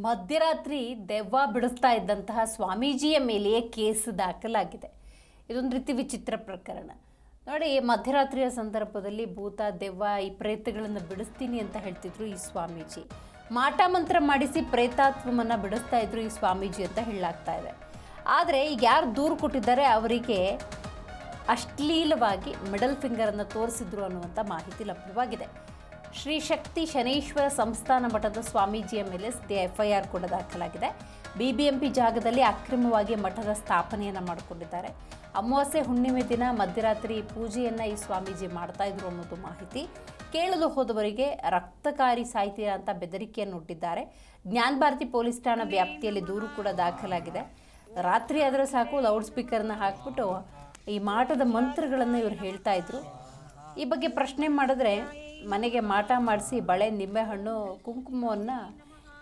ಮಧ್ಯರಾತ್ರಿ ದೆವ್ವ ಬಿಡಿಸ್ತಾ ಇದ್ದಂತಹ ಸ್ವಾಮೀಜಿಯ ಮೇಲೆಯೇ ಕೇಸ್ ದಾಖಲಾಗಿದೆ. ಇದೊಂದು ರೀತಿ ವಿಚಿತ್ರ ಪ್ರಕರಣ ನೋಡಿ. ಮಧ್ಯರಾತ್ರಿಯ ಸಂದರ್ಭದಲ್ಲಿ ಭೂತ ದೆವ್ವ ಈ ಪ್ರೇತಗಳನ್ನು ಬಿಡಿಸ್ತೀನಿ ಅಂತ ಹೇಳ್ತಿದ್ರು ಈ ಸ್ವಾಮೀಜಿ. ಮಾಟ ಮಂತ್ರ ಮಾಡಿಸಿ ಪ್ರೇತಾತ್ಮವನ್ನು ಬಿಡಿಸ್ತಾ ಇದ್ರು ಈ ಸ್ವಾಮೀಜಿ ಅಂತ ಹೇಳಲಾಗ್ತಾ ಇದೆ. ಆದರೆ ಈಗ ಯಾರು ದೂರು ಕೊಟ್ಟಿದ್ದಾರೆ ಅವರಿಗೆ ಅಶ್ಲೀಲವಾಗಿ ಮಿಡಲ್ ಫಿಂಗರನ್ನು ತೋರಿಸಿದ್ರು ಅನ್ನುವಂಥ ಮಾಹಿತಿ ಲಭ್ಯವಾಗಿದೆ. ಶ್ರೀ ಶಕ್ತಿ ಶನೈಶ್ವರ ಸಂಸ್ಥಾನ ಮಠದ ಸ್ವಾಮೀಜಿಯ ಮೇಲೆ ಸದ್ಯ FIR ಕೂಡ ದಾಖಲಾಗಿದೆ. BBMP ಜಾಗದಲ್ಲಿ ಅಕ್ರಮವಾಗಿ ಮಠದ ಸ್ಥಾಪನೆಯನ್ನು ಮಾಡಿಕೊಂಡಿದ್ದಾರೆ. ಅಮಾವಾಸ್ಯೆ ಹುಣ್ಣಿಮೆ ದಿನ ಮಧ್ಯರಾತ್ರಿ ಪೂಜೆಯನ್ನು ಈ ಸ್ವಾಮೀಜಿ ಮಾಡ್ತಾ ಇದ್ರು ಅನ್ನೋದು ಮಾಹಿತಿ. ಕೇಳಲು ಹೋದವರಿಗೆ ರಕ್ತಕಾರಿ ಸಾಹಿತ್ಯ ಅಂತ ಬೆದರಿಕೆಯನ್ನು ಒಡ್ಡಿದ್ದಾರೆ. ಜ್ಞಾನ ಭಾರತಿ ಪೊಲೀಸ್ ಠಾಣಾ ವ್ಯಾಪ್ತಿಯಲ್ಲಿ ದೂರು ಕೂಡ ದಾಖಲಾಗಿದೆ. ರಾತ್ರಿ ಆದರೆ ಸಾಕು ಲೌಡ್ ಸ್ಪೀಕರ್ನ ಹಾಕ್ಬಿಟ್ಟು ಈ ಮಾಟದ ಮಂತ್ರಗಳನ್ನು ಇವರು ಹೇಳ್ತಾ ಇದ್ರು. ಈ ಬಗ್ಗೆ ಪ್ರಶ್ನೆ ಮಾಡಿದ್ರೆ ಮನೆಗೆ ಮಾಟ ಮಾಡಿಸಿ ಬಳೆ ನಿಂಬೆಹಣ್ಣು ಕುಂಕುಮವನ್ನು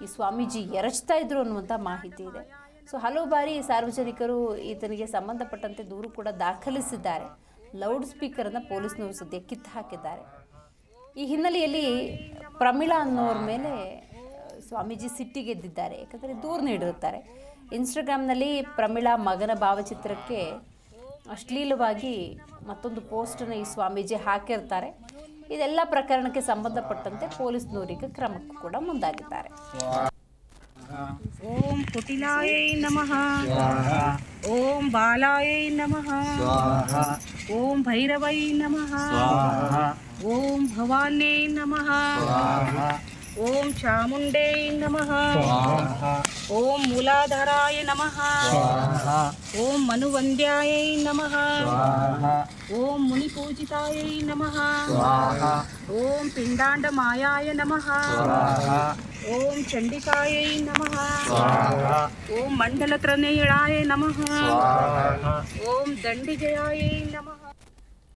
ಈ ಸ್ವಾಮೀಜಿ ಎರಚ್ತಾ ಇದ್ರು ಅನ್ನುವಂಥ ಮಾಹಿತಿ ಇದೆ. ಸೊ ಹಲವು ಬಾರಿ ಸಾರ್ವಜನಿಕರು ಈತನಿಗೆ ಸಂಬಂಧಪಟ್ಟಂತೆ ದೂರು ಕೂಡ ದಾಖಲಿಸಿದ್ದಾರೆ. ಲೌಡ್ ಸ್ಪೀಕರನ್ನು ಪೊಲೀಸ್ನವರು ಸದ್ಯ ಕಿತ್ತು ಹಾಕಿದ್ದಾರೆ. ಈ ಹಿನ್ನೆಲೆಯಲ್ಲಿ ಪ್ರಮೀಳಾ ಅನ್ನೋರ ಮೇಲೆ ಸ್ವಾಮೀಜಿ ಸಿಟ್ಟಿಗೆದ್ದಿದ್ದಾರೆ. ಯಾಕಂದರೆ ದೂರು ನೀಡಿರುತ್ತಾರೆ. ಇನ್ಸ್ಟಾಗ್ರಾಮ್ನಲ್ಲಿ ಪ್ರಮೀಳಾ ಮಗನ ಭಾವಚಿತ್ರಕ್ಕೆ ಅಶ್ಲೀಲವಾಗಿ ಮತ್ತೊಂದು ಪೋಸ್ಟನ್ನು ಈ ಸ್ವಾಮೀಜಿ ಹಾಕಿರ್ತಾರೆ. ಇದೆಲ್ಲ ಪ್ರಕರಣಕ್ಕೆ ಸಂಬಂಧಪಟ್ಟಂತೆ ಪೊಲೀಸ್ನವರಿಗೆ ಕ್ರಮಕ್ಕೂ ಕೂಡ ಮುಂದಾಗಿದ್ದಾರೆ. ಓಂ ಕುಟಿಲಾಯೈ ನಮಃ, ಓಂ ಬಾಲಾಯೈ ನಮಃ, ಓಂ ಭೈರವೈ ನಮಃ, ಓಂ ಭವಾನ್ಯೈ ನಮಃ, ಓಂ ಚಾಮುಂಡೈ ನಮಃ, ಓಂ ಮೂಲಾಧಾರಾಯ ನಮಃ, ಓಂ ಮನುವಂದ್ಯಾಯೈ ನಮಃ, ಓಂ ಮುನಿಪೂಜಿತಾಯೈ ನಮಃ, ಓಂ ಪಿಂಡಾಂಡಮಾಯಾಯ ನಮಃ, ಓಂ ಚಂಡಿಕಾಯೈ ನಮಃ, ಓಂ ಮಂಡಲತ್ರನೇಯಳಾಯ ನಮಃ, ಓಂ ದಂಡಿಜಯಾಯೈ ನಮಃ.